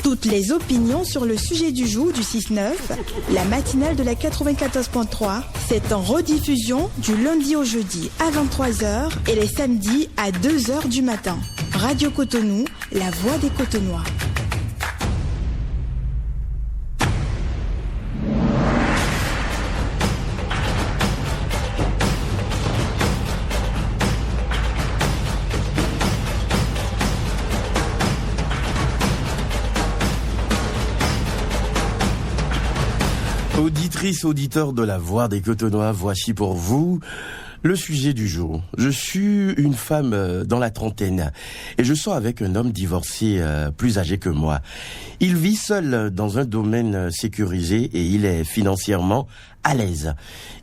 Toutes les opinions sur le sujet du jour du 6-9, la matinale de la 94.3, c'est en rediffusion du lundi au jeudi à 23h et les samedis à 2h du matin. Radio Cotonou, la voix des Cotonois. Auditrices, auditeurs de la Voix des Cotonois, voici pour vous le sujet du jour. Je suis une femme dans la trentaine et je sors avec un homme divorcé plus âgé que moi. Il vit seul dans un domaine sécurisé et il est financièrement à l'aise.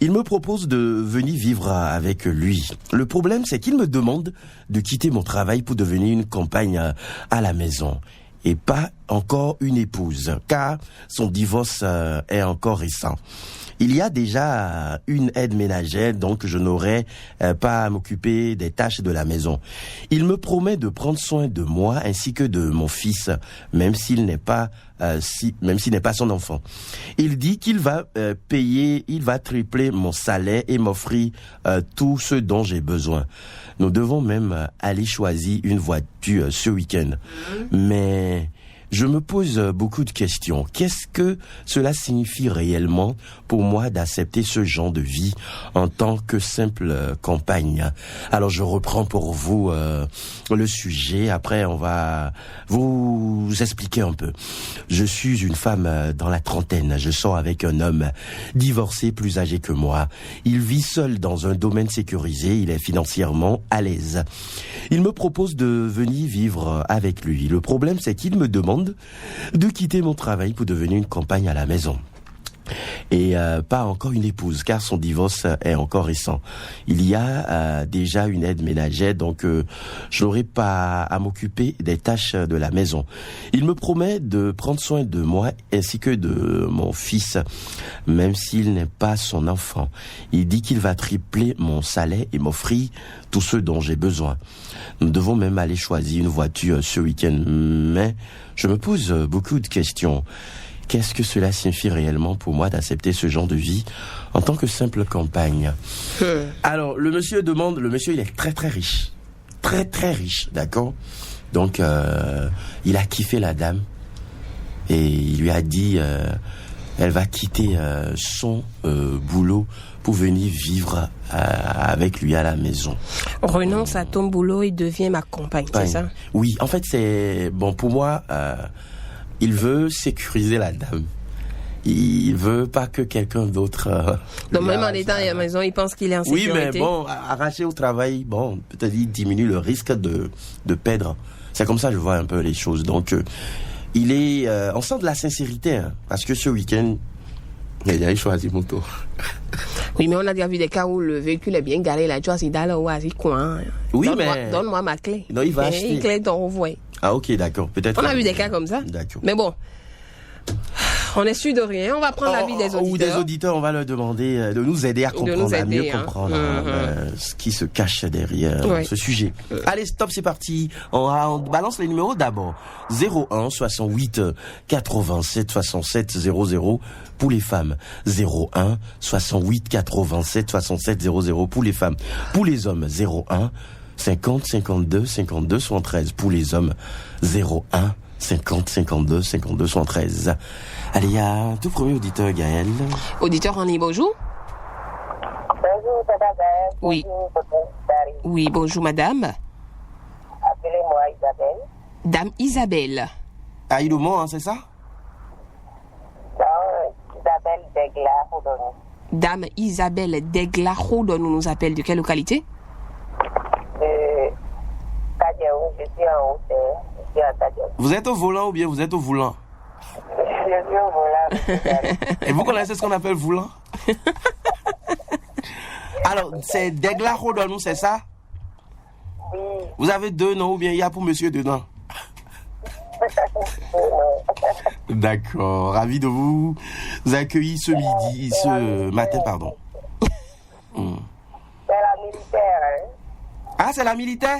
Il me propose de venir vivre avec lui. Le problème, c'est qu'il me demande de quitter mon travail pour devenir une compagne à la maison. Et pas encore une épouse, car son divorce est encore récent. Il y a déjà une aide ménagère, donc je n'aurai pas à m'occuper des tâches de la maison. Il me promet de prendre soin de moi ainsi que de mon fils, même s'il n'est pas son enfant. Il dit qu'il va il va tripler mon salaire et m'offrir tout ce dont j'ai besoin. Nous devons même aller choisir une voiture ce week-end. Mais je me pose beaucoup de questions. Qu'est-ce que cela signifie réellement pour moi d'accepter ce genre de vie en tant que simple compagne? Alors je reprends pour vous le sujet. Après, on va vous expliquer un peu. Je suis une femme dans la trentaine. Je sors avec un homme divorcé plus âgé que moi. Il vit seul dans un domaine sécurisé. Il est financièrement à l'aise. Il me propose de venir vivre avec lui. Le problème, c'est qu'il me demande de quitter mon travail pour devenir une compagne à la maison. Et pas encore une épouse, car son divorce est encore récent. Il y a déjà une aide ménagère, donc je n'aurai pas à m'occuper des tâches de la maison. Il me promet de prendre soin de moi ainsi que de mon fils, même s'il n'est pas son enfant. Il dit qu'il va tripler mon salaire et m'offrir tout ce dont j'ai besoin. Nous devons même aller choisir une voiture ce week-end, mais je me pose beaucoup de questions. Qu'est-ce que cela signifie réellement pour moi d'accepter ce genre de vie en tant que simple compagne? Alors, le monsieur il est très très riche. Très très riche, d'accord? Donc, il a kiffé la dame et il lui a dit, elle va quitter son boulot pour venir vivre avec lui à la maison. Renonce à ton boulot et deviens ma compagne, c'est ça? Oui, en fait, c'est... Bon, pour moi... il veut sécuriser la dame. Il veut pas que quelqu'un d'autre... Donc même en étant à la maison, il pense qu'il est en sécurité. Oui, mais bon, arraché au travail, bon, peut-être il diminue le risque de perdre. C'est comme ça que je vois un peu les choses. Donc, il est... on sent de la sincérité, hein, parce que ce week-end, il a choisi mon tour. Oui, mais on a déjà vu des cas où le véhicule est bien garé, la joie, c'est dans le coin. Oui, donne-moi ma clé. Non, il va acheter. Une clé ton renvoi. Ah, ok, d'accord. Peut-être. On a vu des cas comme ça. D'accord. Mais bon, on est sûr de rien. On va prendre l'avis des auditeurs. Ou des auditeurs, on va leur demander de nous aider à comprendre, à mieux comprendre ce qui se cache derrière ce sujet. Allez, stop, c'est parti. On balance les numéros d'abord. 01 68 87 67 00 pour les femmes. 01 68 87 67 00 pour les femmes. Pour les hommes, 01 50 52 52 73 pour les hommes. 01 50 52 52 73. Allez, il y a un tout premier auditeur, Gaël. Auditeur en ligne, bonjour. Bonjour, madame Gaël. Oui. Bonjour, oui, bonjour, madame. Appelez-moi Isabelle. Dame Isabelle. Ah, Ilomont, hein, c'est ça? Non, Isabelle Degla, Rodonu. Dame Isabelle Degla, Rodonu nous appelle de quelle localité? Kadiaou, je suis en hauteur. Je suis à Kadiaou. Vous êtes au volant ou bien vous êtes au volant? Je suis au volant. Et vous connaissez ce qu'on appelle volant? Alors, c'est Degla Rodonu, c'est ça? Oui. Vous avez deux noms ou bien il y a pour monsieur dedans? D'accord, ravi de vous accueillir ce matin, pardon. C'est la militaire, hein? Ah, c'est la militaire?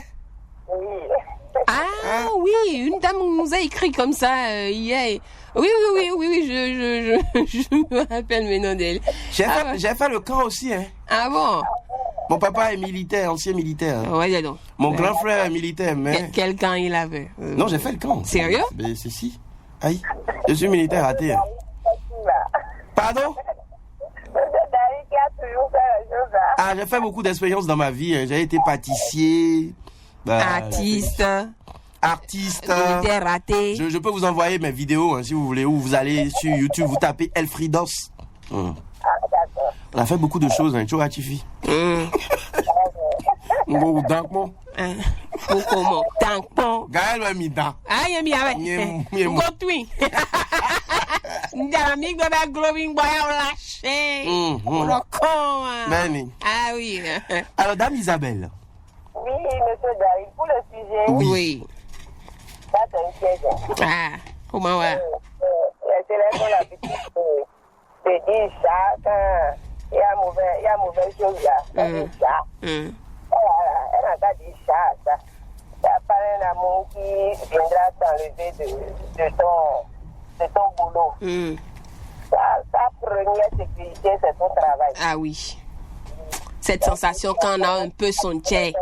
Oui. Ah oui, une dame nous a écrit comme ça hier. Oui, je me rappelle maintenant d'elle. J'ai fait le camp aussi, hein. Ah bon? Mon papa est militaire, ancien militaire. Hein. Ouais, dis donc. Mon grand frère est militaire, mais... Quel camp il avait? Non, j'ai fait le camp. Sérieux? Mais c'est si. Aïe, je suis militaire raté. Hein. Pardon? Ah, j'ai fait beaucoup d'expériences dans ma vie. Hein. J'ai été pâtissier. Artiste. Militaire raté. Je peux vous envoyer mes vidéos, hein, si vous voulez, où vous allez sur YouTube, vous tapez Elfridos. On a fait beaucoup de choses, hein, tu vois, Tifi. Bon, donc, bon. Comment? Tampon. Gaël m'a mis dans. Ah, il a mis avec. Gotouin. N'amique de la globine boy au lâché. Le con. Mani. Ah oui. Alors, Dame Isabelle. Oui, monsieur David, pour le sujet, Oui. ça c'est un piège. Ah, comment va? C'est là qu'on a l'habitude de dire ça quand il y a mauvaise chose là. Ça dit ça. Elle n'a pas dit ça. Ça pas un amour qui viendra t'enlever de ton boulot. Sa première sécurité, c'est ton travail. Ah oui. Cette sensation quand on a un peu son check.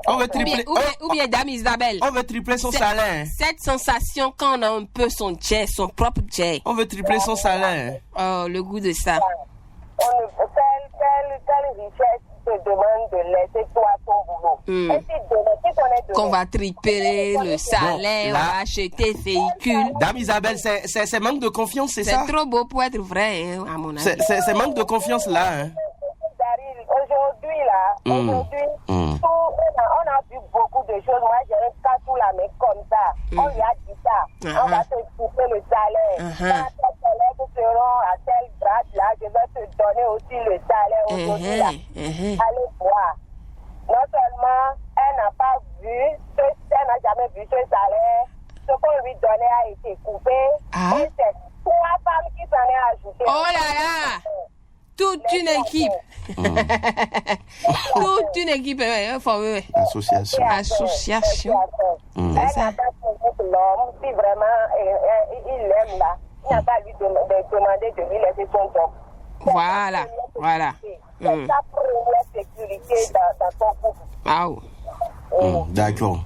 On veut tripler. Ou bien, Dame Isabelle. On veut tripler son salaire. Cette sensation quand on a un peu son check, son propre check. On veut tripler son salaire. Oh, le goût de ça. Quelle richesse te demande de laisser toi ton boulot? Qu'on va tripler le salaire, là, on va acheter véhicule. Dame Isabelle, c'est manque de confiance, c'est ça? C'est trop beau pour être vrai, hein, à mon avis. C'est manque de confiance là, hein? Aujourd'hui, on a vu beaucoup de choses. Moi, j'ai un cas sous la main comme ça. On lui a dit ça. On va te couper le salaire. Quand tes collègues seront à telle grade là, je vais te donner aussi le salaire aujourd'hui là. Allez voir. Non seulement elle n'a pas vu, elle n'a jamais vu ce salaire, ce qu'on lui donnait a été coupé. Et c'est 3 femmes qui s'en est ajoutées. Oh là là! Toute une équipe. Toute une équipe. Association. Association. Elle n'a pas trouvé l'homme, si vraiment il l'aime là, il n'a pas lui demandé de lui laisser son job. Voilà. C'est sa première sécurité dans son couple. Wow. D'accord.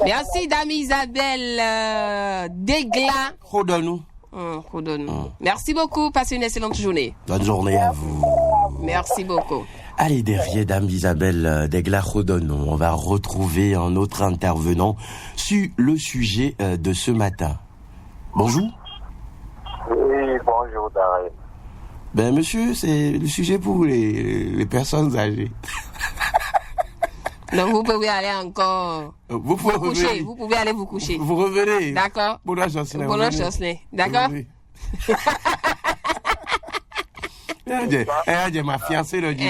Merci, Dame Isabelle Degla. Redonne-nous. Merci beaucoup. Passez une excellente journée. Bonne journée à vous. Merci beaucoup. Allez, derrière Dame Isabelle Degla-Rodonnon, on va retrouver un autre intervenant sur le sujet de ce matin. Bonjour. Oui, bonjour, Daré. Ben, monsieur, c'est le sujet pour les personnes âgées. Donc, vous pouvez aller encore vous pouvez coucher. revenir. Vous pouvez aller vous coucher. Vous revenez. D'accord. Bonne Jocelyn. Bonne Jocelyn. D'accord. Ma fiancée le dit.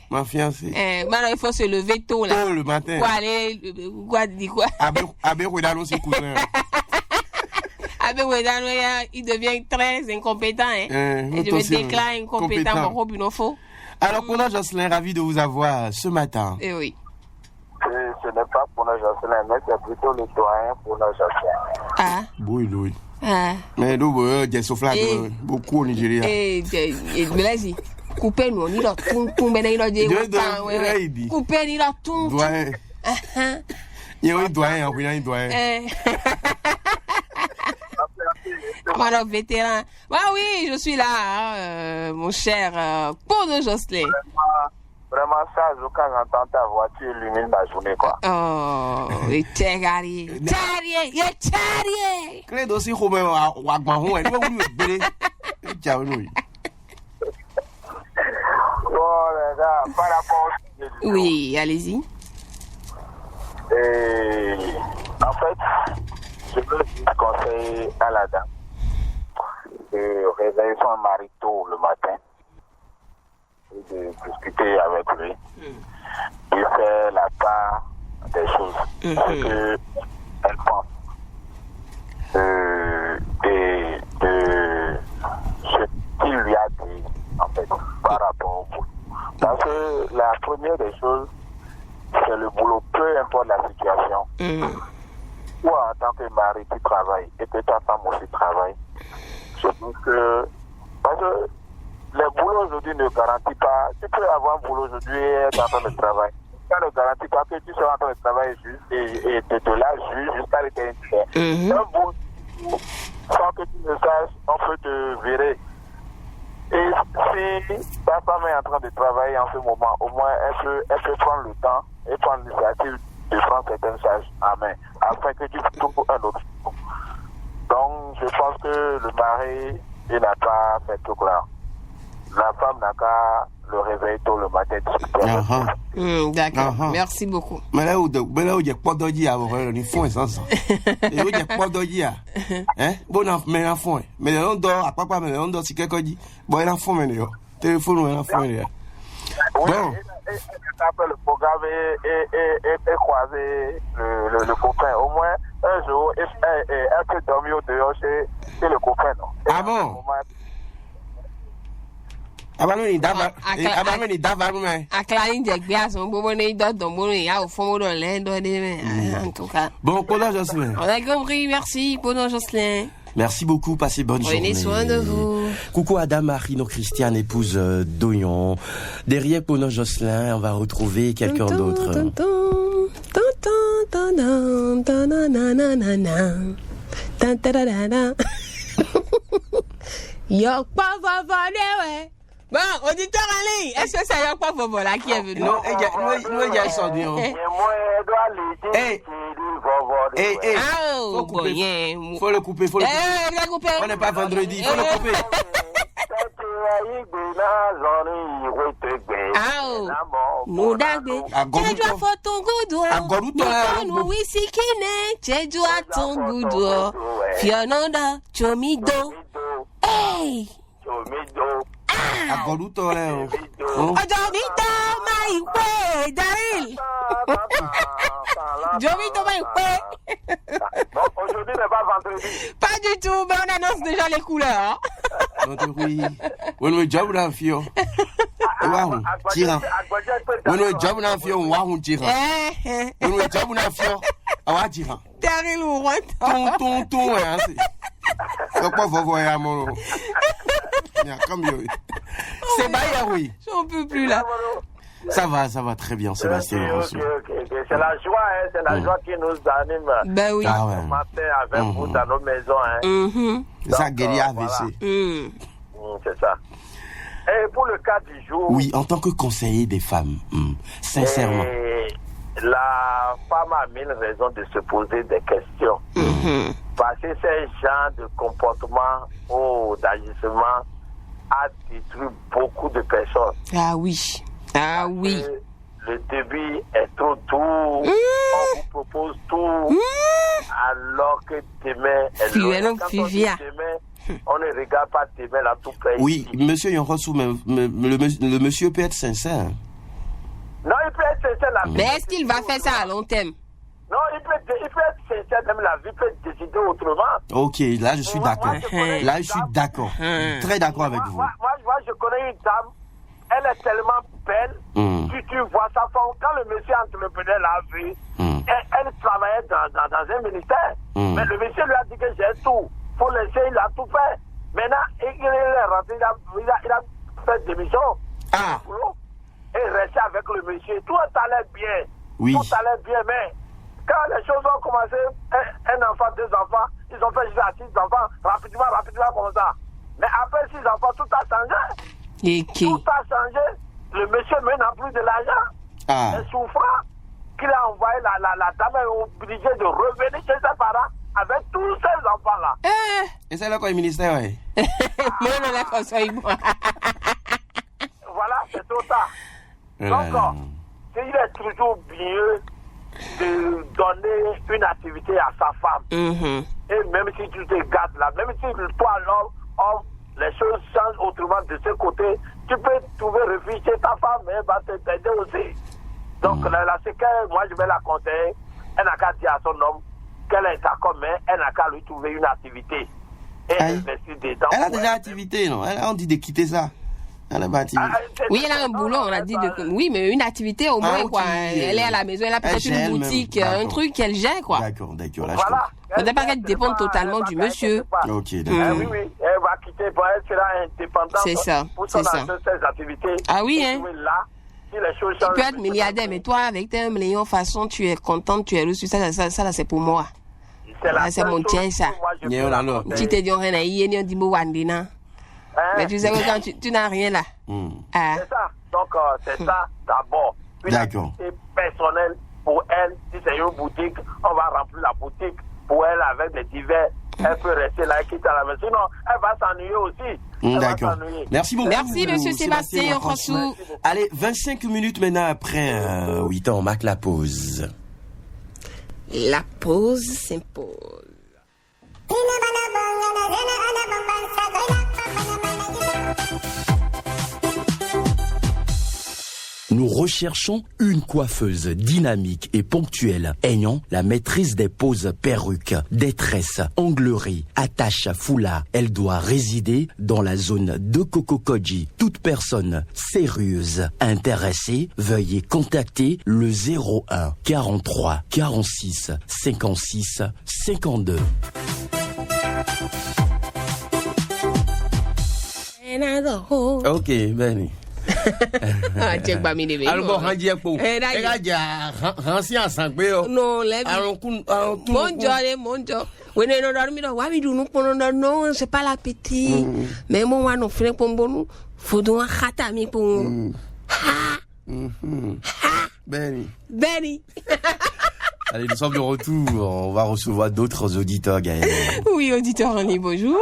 Ma fiancée. Maintenant, il faut se lever tôt là. Tôt le matin. Pour aller, quoi? Abe Ouedano, c'est cousin. Abe Ouedano, il devient très incompétent. Et je me déclare incompétent pour Binofo. Alors, Pona Jocelyn, ravi de vous avoir ce matin. Eh oui. Ce n'est pas Pona Jocelyn, mais c'est plutôt le doyen Pona Jocelyn. Ah. Oui. Mais nous, j'ai soufflé beaucoup au Nigeria. Mais vas-y, coupez-nous, on y a tout, coupez-nous, il a tout. Doyen. Il y a un doyen, il y a un doyen. Alors, vétéran. Bah oui, je suis là, mon cher Pona Jocelyn. Vraiment, ça, quand j'entends ta voix, tu illumines ma journée, quoi. Oh, et Tchagari. Clé d'aussi, Robert, Wagmahon, elle va vous le ciao, nous. Bon, les gars, par rapport au... Oui, allez-y. En fait, je veux juste conseiller à la dame de réveiller son mari tôt le matin et de discuter avec lui et faire la part des choses. Ce qu'elle pense de ce qu'il lui a dit, en fait, par rapport au boulot. Parce que la première des choses, c'est le boulot, peu importe la situation. Ou en tant que mari, tu travailles et que ta femme aussi travaille. Je pense que... Parce que les boulots aujourd'hui ne garantissent pas... Tu peux avoir un boulot aujourd'hui et être en train de travailler. Ça ne garantit pas que tu sois en train de travailler et de là jusqu'à l'éternité. Un boulot, sans que tu ne saches, on peut te virer. Et si ta femme est en train de travailler en ce moment, au moins elle peut prendre le temps et prendre l'initiative de prendre certaines charges en main, afin que tu trouves un autre. Donc, je pense que le mari, il n'a pas fait tout là. La femme n'a qu'à le réveiller tôt le matin. D'accord, merci beaucoup. Mais là où il y a pas d'oeil à avoir une fond sans ça. Et où il y a pas d'oeil à. Hein? Bon, mais l'enfant. Mais l'on dort, à papa, mais l'on dort si quelqu'un dit. Bon, l'enfant, mais l'enfant. Téléphone, l'enfant, oui, le programme et croiser le copain. Au moins, un jour, elle peut dormir au dehors chez le copain. Non? Ah bon? Abameni dava mais. Akla inje gbe aso gbogbo ni dodo mo rin ya o fun mo do le do de me en tout cas. Bon, Pona Jocelyn. On a compris, merci Pona Jocelyn. Merci beaucoup, passez bonne journée. Prenez soin de vous. Coucou Adam, Marino, Christiane, épouse Doyon. Derrière Pona Jocelyn, on va retrouver quelqu'un d'autre. Yok pa ouais. Bon, auditeur en ligne, est-ce que ça y a pas Vovo là qui est venu? Non, il y a son dion. Faut le couper. On n'est pas vendredi, faut le couper. Mudagbe, cheju afotungudu, nukonu wisikine, cheju atungudu, fiononda, chomido, hey! Agoruto le o. Ojomito mai pe, Daril. Jomito mai pe. Aujourd'hui n'est pas vendredi. Pas du tout, mais on annonce déjà les couleurs. Oui. On me job na fio. Wahu, tira. On me job na fio, wahu tira. On me job na fio, awa tira. Daril ou roi. Ton, hein. C'est pas Vovo et Amoro. C'est Baya, oui. J'en peux plus là. Ça va très bien, Sébastien. Okay. C'est la joie, hein, c'est la joie qui nous anime. Ben oui. Ce matin avec vous dans nos maisons. Hein. C'est ça, guérir AVC. C'est ça. Et pour le cas du jour. Oui, en tant que conseiller des femmes, sincèrement. La femme a mille raisons de se poser des questions. Parce que ce genre de comportement ou d'agissement a détruit beaucoup de personnes. Ah oui. Le débit est trop doux. On vous propose tout. Alors que demain, on ne regarde pas demain la tout près. Oui, monsieur Yonrosu, le monsieur peut être sincère. Non, il peut être sincère la vie. Mais est-ce qu'il va faire ça à long terme? Non, il peut être sincère, même la vie peut décider autrement. Ok, là je suis d'accord. Là je suis d'accord. Très d'accord avec vous. Moi, je connais une dame, elle est tellement belle. Tu vois sa femme, quand le monsieur entrepreneur l'a vue, elle travaillait dans un ministère. Mais le monsieur lui a dit que j'ai tout. Faut laisser, il a tout fait. Maintenant, il est rentré, il a fait démission. Et resté avec le monsieur. Tout allait bien. Oui. Tout allait bien, mais quand les choses ont commencé, un enfant, deux enfants, ils ont fait jusqu'à 6 enfants, rapidement comme ça. Mais après 6 enfants, tout a changé. Tout a changé. Le monsieur même n'a plus de l'argent. Il souffrant qu'il a envoyé la dame est obligée de revenir chez ses parents avec tous ces enfants-là. Et c'est là quoi le ministère, oui. Voilà, c'est trop tard. Donc, il est toujours mieux de donner une activité à sa femme. Et même si tu te gardes là, même si toi, l'homme, les choses changent autrement de ce côté, tu peux trouver refuge chez ta femme, mais elle va t'aider aussi. Donc, c'est que moi, je vais la conseiller. Elle n'a qu'à dire à son homme qu'elle est d'accord, mais elle n'a qu'à lui trouver une activité. Et investir dedans. Elle a déjà activité, non? On dit de quitter ça. Elle est partie. Oui, elle a un boulot, on a dit de... Oui, mais une activité au moins, quoi. Elle est à la maison, elle a peut-être une boutique, un truc qu'elle gère, quoi. D'accord. Là, Voilà. On ne pas qu'elle dépend totalement du monsieur. Ok, d'accord. Oui, elle va quitter, elle sera indépendante. C'est ça, pour c'est ça. ses activités. Ah oui, hein. Là, si les choses Tu changent, peux être milliardaire, mais toi, avec tes 1 million façon, tu es contente, tu es reçu. Ça, là, c'est pour moi. C'est mon tien, ça. Tu t'es dit, on a dit, mais tu sais que quand tu n'as rien là. C'est ça. Donc, c'est ça d'abord. Puis D'accord. c'est personnel pour elle. Si c'est une boutique, on va remplir la boutique pour elle avec des divers. Elle peut rester là et quitter la maison. Sinon, elle va s'ennuyer aussi. D'accord. Merci beaucoup. Merci, monsieur Sébastien Rossou. Allez, 25 minutes maintenant après 8 ans, on marque la pause. La pause s'impose. Nous recherchons une coiffeuse dynamique et ponctuelle, ayant la maîtrise des poses perruques, des tresses, ongleries, attaches, foulard. Elle doit résider dans la zone de Kokokodji. Toute personne sérieuse intéressée, veuillez contacter le 01 43 46 56 52. Ok, Benny. Alors, rangi po. Ega ja ransi asangbe o. No, let me. Monjo. When I don't know why we do no, c'est pas l'appétit. Mais moi, on fait pour bon. Faut donc khata mi pour. Benny. Allez, nous sommes de retour. On va recevoir d'autres auditeurs, Gaël. Oui, auditeur en ligne, bonjour.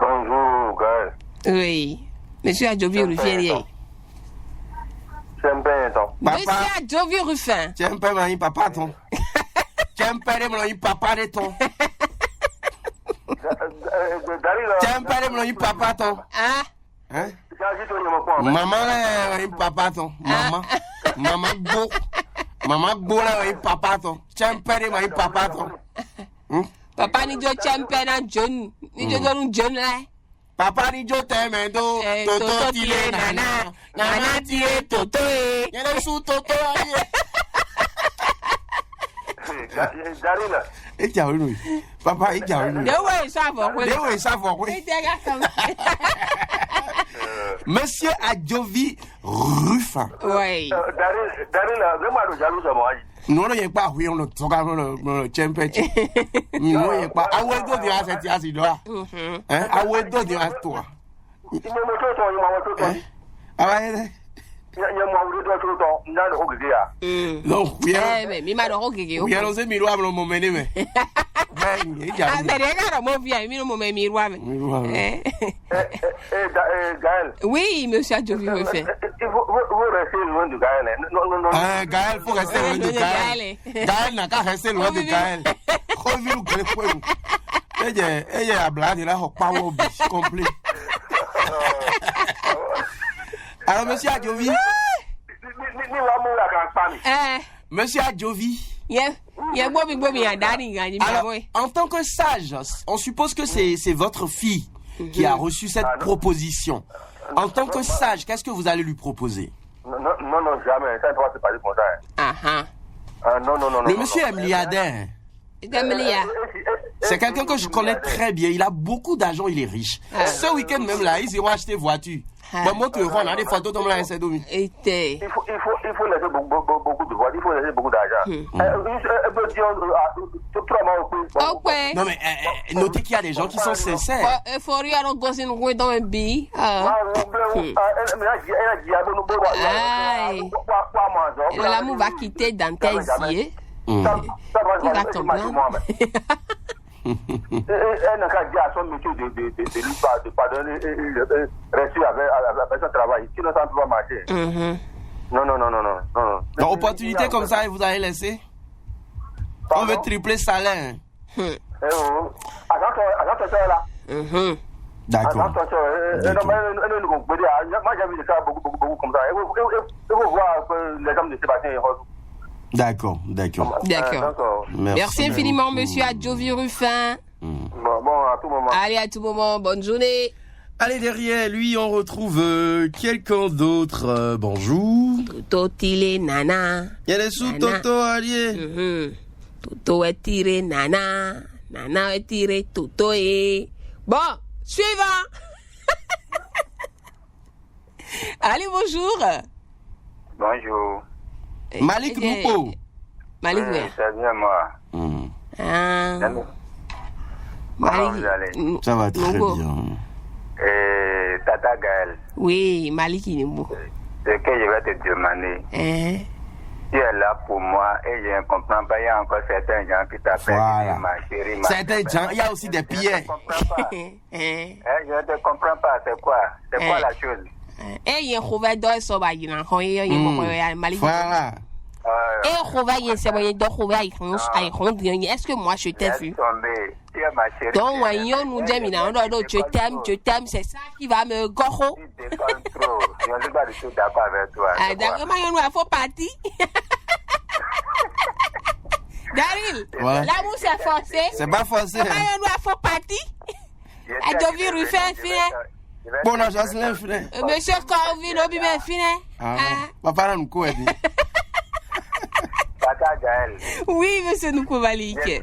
Bonjour, Gaël. Oui. Monsieur Adjovi Rufin. Monsieur Adjovi Rufin. Tu aimes pas mon papa, ton. Tu aimes pas mon papa, de ton. Tu aimes pas mon papa, ton. Hein? Maman, là, papa, ton. Maman, beau. Maman, beau, là, papa, ton. Tu aimes pas mon papa, ton. Papa, ni jo champion na John. Ni jo John, là. Papa ni jo temendo, toto tile nana tile toto yele su toto aye. Darila. Ejaunu. Papa ejaunu. Dewe savo kwe. Monsieur Adjovi Rufin. Oui. Darila, vraiment jaloux à moi. Non, il n'y a pas oui on le toga le champion. Non, il n'y a pas awe do di aseti asidoa. Hein? Awe do di astoa. Il me moto to, il m'a moto to. Awa Il m'a moto to, n'a le ogea. non, oui. Mais mi ma do ogege o. Oui, alors c'est miroir le moment mais. Ben, il y a. Ah, mais regarde mon vieux, mi no moment miroir. Gaël. Oui, monsieur Adjovi Rufin. Vous restez loin de Gaël. Non. Gaël, faut rester loin de Gaël. Gaël n'a qu'à rester loin de Gaël. Reviens au Grefoué. Elle est à blague, là, au power complet. Alors, monsieur Adjovi. Monsieur Adjovi. Alors, en tant que sage, on suppose que c'est votre fille qui a reçu cette proposition. En tant que sage, qu'est-ce que vous allez lui proposer? Non, jamais. Ça ne doit pas se passer comme ça. Non. Le monsieur est milliardaire. C'est quelqu'un que je connais très bien. Il a beaucoup d'argent, il est riche. Ce week-end même là, ils iront acheter voiture. Bon, moi, on a des photos dans la SDOMI. Il faut laisser beaucoup de voitures, il faut laisser beaucoup d'argent. Non, mais notez qu'il y a des gens qui sont sincères. Il faut rien gosser nous dans un billet. L'amour va quitter dans tes yeux. Il va tomber. Elle n'a qu'à dire à son métier de pardonner et rester avec son travail. Sinon, ça ne peut pas marcher. Non. Dans opportunité comme ça, vous allez laisser? On veut tripler salaire. Attends, ça là. D'accord. Moi, j'ai vu des cas beaucoup comme ça. Il faut voir les hommes de Sébastien et Rose. D'accord. Merci infiniment, monsieur Adjovi Rufin. Bon, à tout moment. Allez, à tout moment. Bonne journée. Allez, derrière lui, on retrouve quelqu'un d'autre. Bonjour. Toto tile nana. Il y a des sous Toto, alliés. Toto est tiré nana. Nana est tiré Toto et... Bon, suivant. Allez, bonjour. Bonjour. Malik Noupo. Malik, oui. C'est bien moi. Comment vous allez? Ça va très bien. Et Tata Gaël. Oui, Malik Noupo. Ce que je vais te demander. Tu es là pour moi et je ne comprends pas. Il y a encore certains gens qui t'appellent ma chérie. Certains gens, il y a aussi des pieds. Je ne comprends pas. Je ne te comprends pas. C'est quoi? C'est quoi la chose? Il y a un trouvé dans ce bail-là. Voilà. Est-ce que moi je t'ai vu? Donc, je t'aime, c'est ça qui va me goro. Je ne suis pas du tout d'accord avec toi. D'accord, il faut partir. Daryl, l'amour c'est forcé. C'est pas forcé. Il faut partir. Elle devait refaire filet. Bon, non, j'en sais filet. Monsieur Corvin, on vit filet. Papa, nous quoi dit? Tata Gaël. Oui, monsieur Noukoubalik. Je t'ai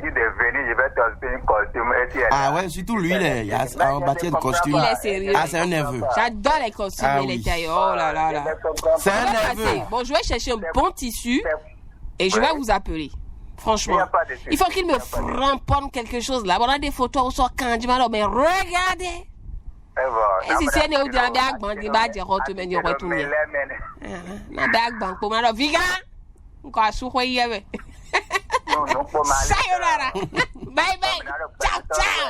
dit de venir, je vais t'offrir un costume. Ah ouais, surtout lui, il y a un bâtiment de costume. Il est sérieux. Ah, c'est un nerveux. J'adore les costumes et les tailles. Oh là là là. C'est un nerveux. Bon, je vais chercher un bon tissu et je vais vous appeler. Franchement, il faut qu'il me framponne quelque chose là. On a des photos, on sort quand je mais regardez. Et si c'est né au diable, il va dire retourner, retourner. La bague banque pour moi, Viga. Encore souhait. Sayonara. Bye bye. Ciao ciao.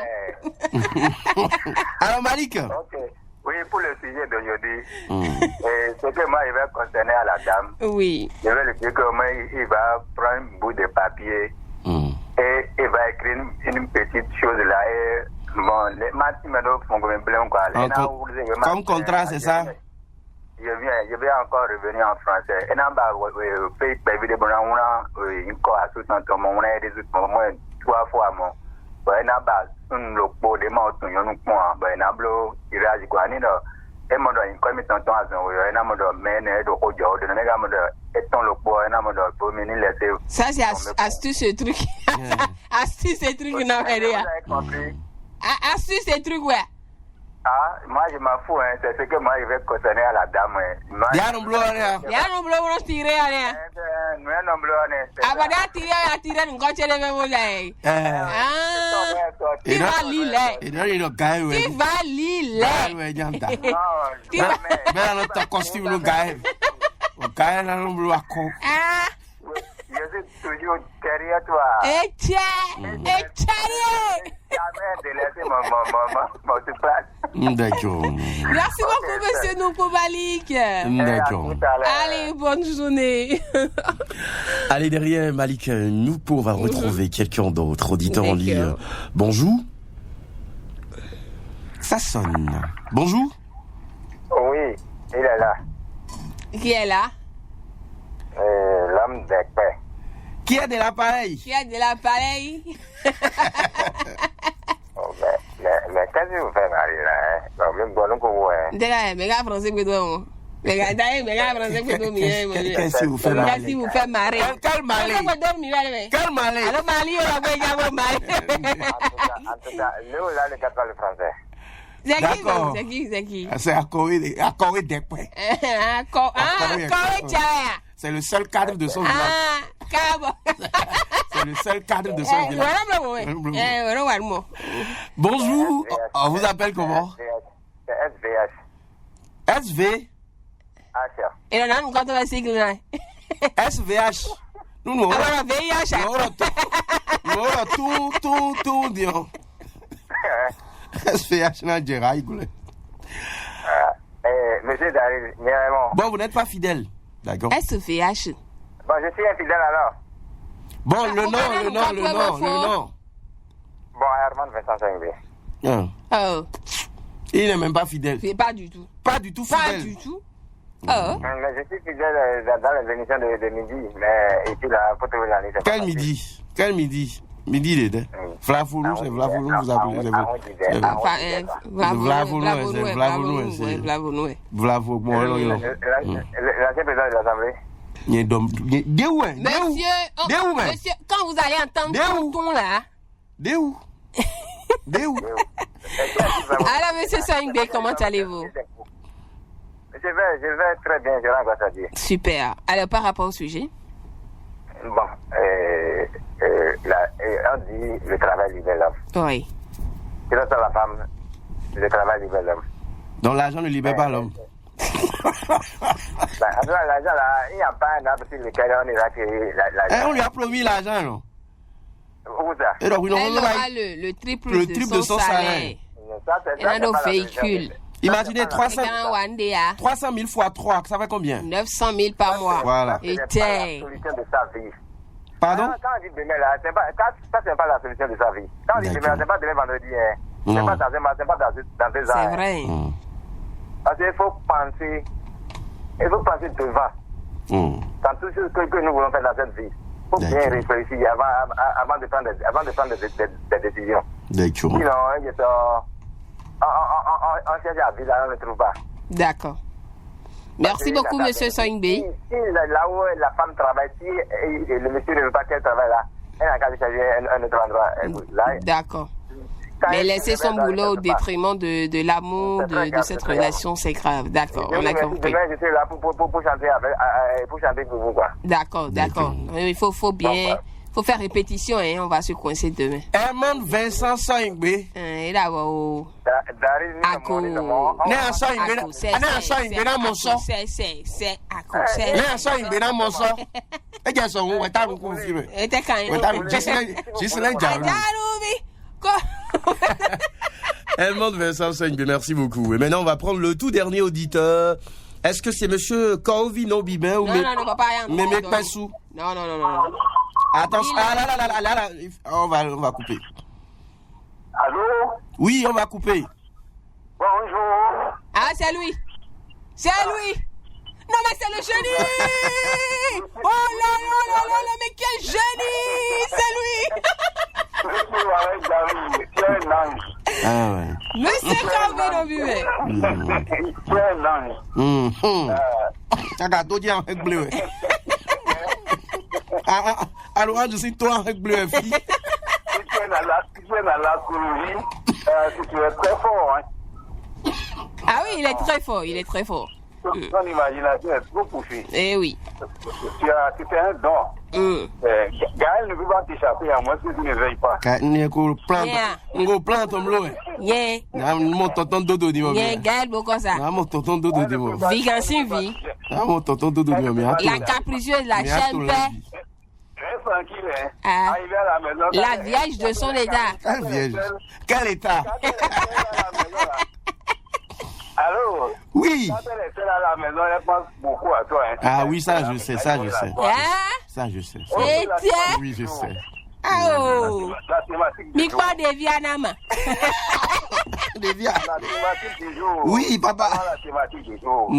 Alors Malik. Ok. Oui, pour le sujet d'aujourd'hui, ce que moi je vais concerner à la dame. Oui. Je vais lui dire qu'il va prendre un bout de papier et il va écrire une petite chose là. Et bon, les maths font comme blanc quoi. Comme contrat, c'est ça? Je vais encore revenir en français. Et non, pays prévu bon, on a encore à tout temps, on a des autres moments, 3 fois mon. Et non, un loco de mots, on a un point, un ablo, tirage quoi, ni non. Et mon doigt, comme il t'entend à son, et non, mon doigt, mais de Rojo, de Négamode, et ton loco, et non, mon doigt, pour me laisser. Ça, c'est astuce ce truc. Astuce ce truc, non, rien. Astuce ce truc, ouais. Ah, moi je m'en fous, hein. C'est ce que moi je vais concerner à la dame. Il y a un bleu, on tiré, rien. Ah, bah, tiré, une gauche, elle est même tu vas lire. Tu vas lire. Tu vas lire ton costume, le gars. Le gars, il a un bleu à con. Je suis toujours derrière toi. Et tiens. Jamais délaisser mon place. D'accord. Merci beaucoup, monsieur Noukoubalik. D'accord. Allez, bonne journée. Allez, derrière Malik Noupo, on va retrouver quelqu'un d'autre, auditeur en ligne. Bonjour. Ça sonne. Bonjour. Oui, il est là. Qui est là? L'homme de paix. Qui a de l'appareil? Mais qu'est-ce que vous faites, Marie, là? Même bon, nous pouvons. Qu'est-ce que vous faites, Marie? Qu'est-ce que vous faites, Marie? Calme-les. En tout cas, nous, là, ne parle pas le français. C'est qui? C'est à Corée des Points. C'est le seul cadre de son village. C'est le seul cadre de son village. Bonjour, on vous appelle comment? C'est SVH. SV? Et là, nous, quand on va s'écrire, SVH. Nous, VIH. Tout, disons. SVH, n'a pas de Monsieur Daryl, bon, vous n'êtes pas fidèle. D'accord. SVH. Bon, je suis infidèle alors. Bon, le nom. Bon, Herman Vincent 5B. Il n'est même pas fidèle. Pas du tout. Pas du tout fidèle. Pas du tout. Mais je suis fidèle dans les émissions de midi. Mais ici, la photo de l'année. Quel midi? Midi, les deux. Flavoulou, c'est Flavoulou, vous appelez. Monsieur, quand vous allez entendre ce ton là. D'où? Alors, monsieur Soingbe, comment allez-vous? Je vais très bien, je rends grâce à Dieu. Super. Alors, par rapport au sujet? Bon, on dit le travail libère l'homme. Oui. C'est ça la femme, le travail libère l'homme. Donc l'argent ne libère pas l'homme. L'argent là, il n'y a pas un arbre sur lequel on ira tirer l'argent. On lui a promis l'argent, non? Où ça? Elle aura le triple de son salaire. Elle a nos véhicules. Imaginez 300 000 fois 3, ça fait combien? 900 000 par mois. Voilà. Et c'est la solution de sa vie. Pardon? Quand on dit demain là, ça c'est pas la solution de sa vie. Quand on dit demain, c'est pas demain vendredi, hein. C'est pas dans un mois, c'est pas dans 2 ans. C'est vrai. Parce qu'il faut penser devant. Dans tout ce que nous voulons faire dans cette vie. Il faut bien réfléchir avant de prendre des décisions. Sinon, on cherche à vivre, on ne trouve pas. D'accord. Merci beaucoup, monsieur Soingbe. Si là où la femme travaille, si le monsieur ne veut pas qu'elle travaille là, elle a qu'à chercher un autre endroit. D'accord. Mais laisser son boulot au détriment de l'amour, de cette relation, c'est grave. D'accord, on a compris. Demain, je suis là pour chanter pour vous, quoi. D'accord. Il faut bien... Faut faire répétition, hein, on va se coincer demain. Herman Vincent Soingbe. Et d'abord, Herman Vincent Soingbe, merci beaucoup. Et maintenant, on va prendre le tout dernier auditeur. Est-ce que c'est monsieur Corvino Bibin ou non, papa, Mémé Pessou? Non. Attention, là, on va couper. Allô? Oui, on va couper. Bonjour. Ah, c'est lui. Non, mais c'est le génie. Oh là, mais quel génie. C'est lui. Tu es un ange. Ah ouais. Monsieur Corvino Bibin. Tu es un ange. Ça a tout dit en règle bleue. Alors, je suis toi avec bleu fille. Si tu es dans l'astrologie, tu es très fort. Hein? Ah oui, il est très fort. Ton imagination est trop poussée. Eh oui. Tu es un don. Gaël ne peut pas t'échapper à moi si tu ne veilles pas. Plante mon tonton dodo di Gaël beaucoup ça. Mon tonton dodo di moi. Vigansin vie. Mon tonton dodo di moi. La capricieuse, la chaîne paix. Tranquille, hein. Arrivé à la maison. La vierge de son état. Quelle vierge? Quel état? Allô? Oui. Quand elle est seule à la maison, elle pense beaucoup à toi. Hein. Ah oui, ça je sais. Hein? Ça je sais. Et tiens? Oui, je sais. Oh! Mais quoi de Vianama? De Vianama. La thématique du jour. Oui, papa. La thématique du jour.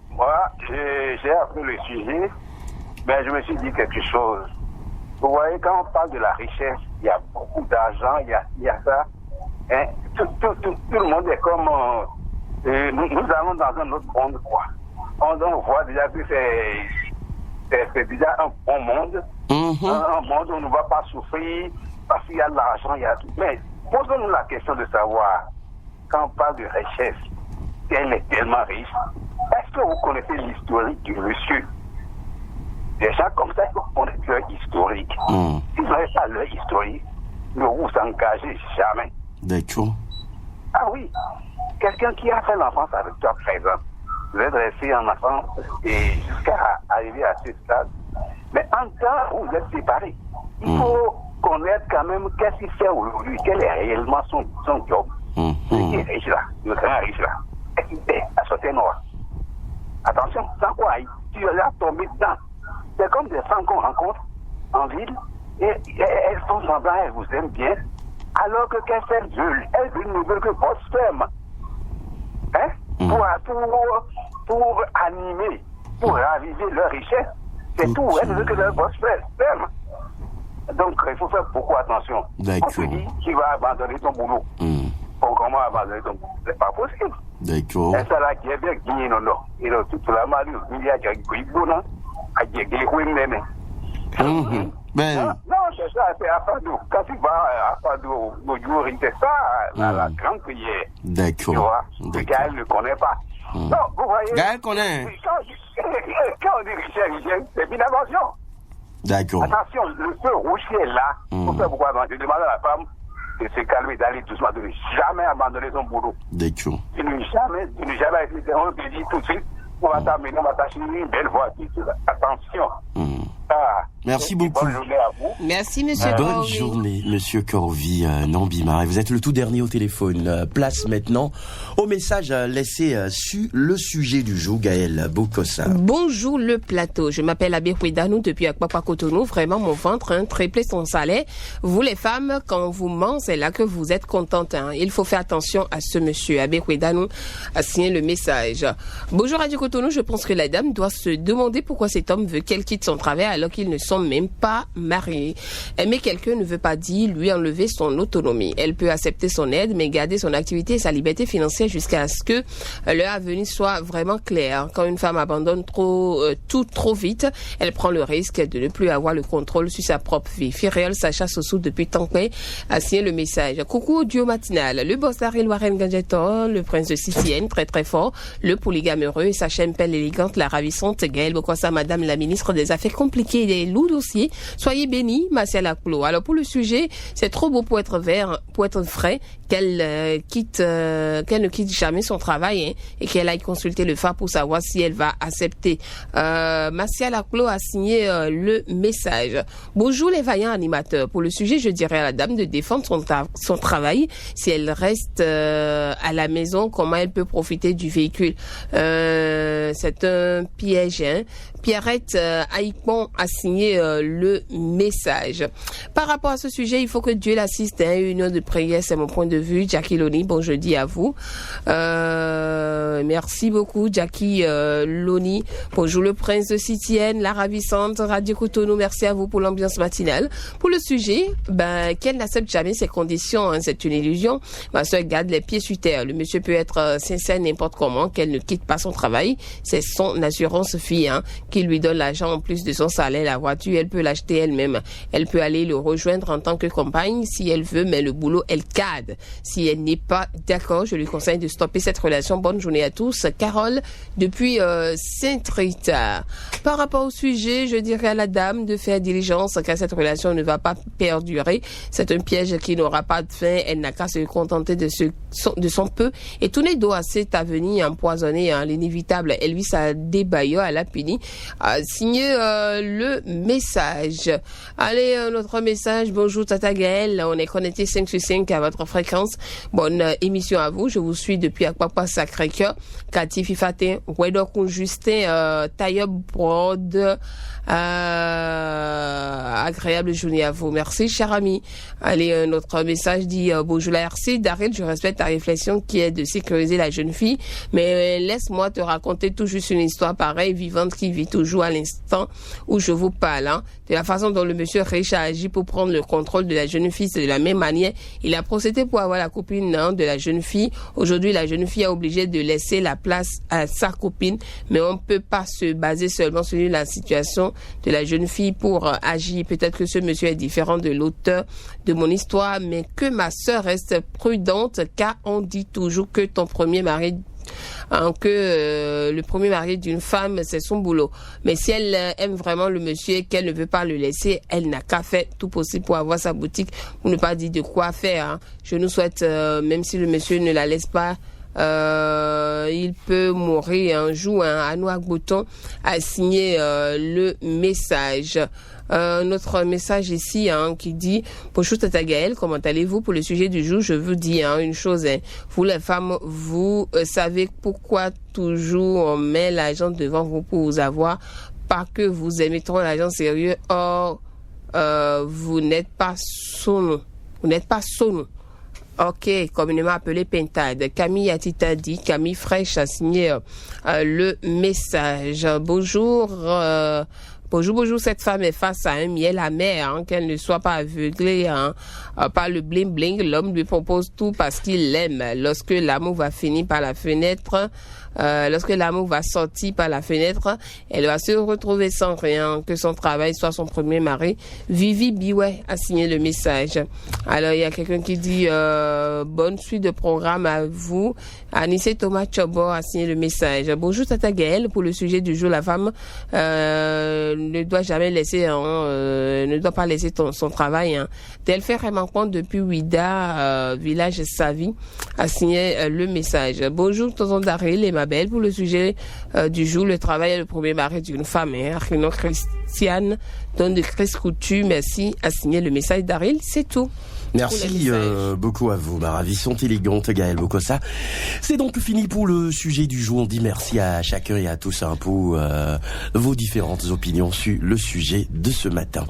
Moi, j'ai appris le sujet, mais je me suis dit quelque chose. Vous voyez, quand on parle de la richesse, il y a beaucoup d'argent, il y a ça. Hein? Tout le monde est comme... nous allons dans un autre monde, quoi. On voit déjà que c'est déjà un bon monde. Un monde où on ne va pas souffrir parce qu'il y a de l'argent, il y a tout. Mais posons-nous la question de savoir, quand on parle de richesse, elle est tellement riche. Est-ce que vous connaissez l'historique du monsieur? Des gens comme ça, il faut connaître leur historique. Si vous n'avez pas leur historique, ne vous engagez jamais. D'accord. Ah oui, quelqu'un qui a fait l'enfance avec toi présent, vous êtes resté en enfance et jusqu'à arriver à ce stade. Mais en temps où vous êtes séparés, il faut connaître quand même qu'est-ce qu'il fait aujourd'hui, quel est réellement son job. Qui est riche là, le grand riche là, est-ce qu'il est à sauter noir? Attention, sans quoi tu es là tombé dedans. C'est comme des femmes qu'on rencontre en ville et elles font semblant, elles vous aiment bien, alors que qu'est-ce qu'elles veulent? Elles ne veulent que votre sperme. Hein? Pour animer, pour raviver leur richesse. C'est tout. Elles ne veulent que votre sperme. Donc, il faut faire beaucoup attention. D'accord. On te dit, tu vas abandonner ton boulot. Comment abandonner ton boulot? C'est pas possible. D'accord. Et ça, là, qui est bien gagné, non. Et là, tout la malle, il y a des gouilles, non? À des gouilles, même. Ben. Non, c'est ça, c'est à Fadou. Quand tu vas à Fadou, au jour, c'est ça, la grande prière. D'accord. Tu vois, le gars, il ne connaît pas. Non, vous voyez. Gaël connaît. Quand on dit Richel, c'est une invention. D'accord. Attention, le feu rouge est là. Pour faire pourquoi je demande à la femme de se calmer, d'aller doucement, de ne jamais abandonner son boulot. D'accord. Tu ne jamais, on te dit tout de suite, on va t'amener, on va t'acheter une belle voiture. Attention. Merci beaucoup. Bonne journée à vous. Merci, monsieur Bonne Corvi. journée, monsieur Corvi Nambimar. Et vous êtes le tout dernier au téléphone. Place maintenant au message laissé sur le sujet du jour, Gaël Bokossa. Bonjour le plateau. Je m'appelle Abé Ouedanou depuis Akpapa Cotonou. Vraiment, mon ventre triplé son salaire. Vous, les femmes, quand vous ment, c'est là que vous êtes contentes. Il faut faire attention à ce monsieur. Abé Ouedanou a signé le message. Bonjour Radio Cotonou. Je pense que la dame doit se demander pourquoi cet homme veut qu'elle quitte son travail alors qu'ils ne sont même pas mariés. Aimer quelqu'un ne veut pas dire lui enlever son autonomie. Elle peut accepter son aide, mais garder son activité et sa liberté financière jusqu'à ce que leur avenir soit vraiment clair. Quand une femme abandonne tout trop vite, elle prend le risque de ne plus avoir le contrôle sur sa propre vie. Firiol Sacha Sossou depuis Tankwe a signé le message. Coucou audio matinal. Le boss d'Aril Warren Gadgeton, le prince de Citienne, très très fort, le polygame heureux et sa chaîne pelle élégante, la ravissante Gaël Bokossa, madame la ministre des Affaires compliquées et des lourds dossiers. Soyez bénis, Martial Akplo. Alors pour le sujet, c'est trop beau pour être vrai qu'elle ne quitte jamais son travail et qu'elle aille consulter le FA pour savoir si elle va accepter. Martial Akplo a signé le message. Bonjour les vaillants animateurs. Pour le sujet, je dirais à la dame de défendre son travail. Si elle reste à la maison, comment elle peut profiter du véhicule? C'est un piège. Pierrette Haïpon a signé le message. Par rapport à ce sujet, il faut que Dieu l'assiste à une union de prière, c'est mon point de vue. Jackie Loni, bon jeudi à vous. Merci beaucoup Jackie Loni. Bonjour le prince de Citienne, la ravissante Radio Cotonou, merci à vous pour l'ambiance matinale. Pour le sujet, qu'elle n'accepte jamais ces conditions, c'est une illusion. Ma soeur garde les pieds sur terre. Le monsieur peut être sincère n'importe comment, qu'elle ne quitte pas son travail. C'est son assurance fille qui lui donne l'argent en plus de son salaire. La voiture, elle peut l'acheter elle-même. Elle peut aller le rejoindre en tant que compagne si elle veut, mais le boulot, elle cadre. Si elle n'est pas d'accord, je lui conseille de stopper cette relation. Bonne journée à tous. Carole, depuis Saint-Rita. Par rapport au sujet, je dirais à la dame de faire diligence car cette relation ne va pas perdurer. C'est un piège qui n'aura pas de fin. Elle n'a qu'à se contenter de son peu et tourner dos à cet avenir empoisonné, l'inévitable Elvis Adebayo à la puni. Signé le message. Allez, notre message. Bonjour Tata Gaël, on est connecté 5 sur 5 à votre fréquence. Bonne émission à vous. Je vous suis depuis Akpapa Sacré-Cœur. Cathy Fifatin, Wedokun Justin, Tayob Brod. Agréable journée à vous. Merci, cher ami. Allez, notre message dit bonjour la RC. Daryl, je respecte ta réflexion qui est de sécuriser la jeune fille, mais laisse-moi te raconter tout juste une histoire pareille, vivante, qui vit toujours à l'instant où je vous parle. De la façon dont le monsieur riche a agi pour prendre le contrôle de la jeune fille, c'est de la même manière. Il a procédé pour avoir la copine de la jeune fille. Aujourd'hui, la jeune fille est obligée de laisser la place à sa copine, mais on ne peut pas se baser seulement sur la situation de la jeune fille pour agir. Peut-être que ce monsieur est différent de l'auteur de mon histoire, mais que ma sœur reste prudente, car on dit toujours que le premier mari d'une femme, c'est son boulot. Mais si elle aime vraiment le monsieur et qu'elle ne veut pas le laisser, elle n'a qu'à faire tout possible pour avoir sa boutique, pour ne pas dire de quoi faire. Je nous souhaite, même si le monsieur ne la laisse pas, il peut mourir un jour. Anouak Bouton a signé le message. Notre message ici qui dit bonjour Tata Gaël, comment allez-vous? Pour le sujet du jour, je vous dis une chose, vous les femmes, vous savez pourquoi toujours on met l'argent devant vous pour vous avoir, pas que vous aimez trop l'argent sérieux. Or vous n'êtes pas sono. Ok, communément appelé Pentade. Camille Atita dit, Camille Fraîche a signé le message. Bonjour Bonjour, cette femme est face à un miel amer, hein, qu'elle ne soit pas aveuglée hein, par le bling-bling. L'homme lui propose tout parce qu'il l'aime. Lorsque l'amour va finir par la fenêtre, lorsque l'amour va sortir par la fenêtre, elle va se retrouver sans rien, que son travail soit son premier mari. Vivi Biway a signé le message. Alors, il y a quelqu'un qui dit bonne suite de programme à vous. Anissé Thomas Chobo a signé le message. Bonjour Tata Gaëlle, pour le sujet du jour, la femme ne doit jamais laisser, ne doit pas laisser son travail. Hein. Delphine Remanquant depuis Ouida, village Savi, a signé le message. Bonjour Tonton Daryl et ma belle, pour le sujet du jour, le travail est le premier mari d'une femme. Hein. Arino Christiane, Don de Christ Coutu, merci, a signé le message Daryl, c'est tout. Merci beaucoup à vous, ma ravissante, élégante Gaëlle Bokossa. C'est donc fini pour le sujet du jour. On dit merci à chacun et à tous pour vos différentes opinions sur le sujet de ce matin.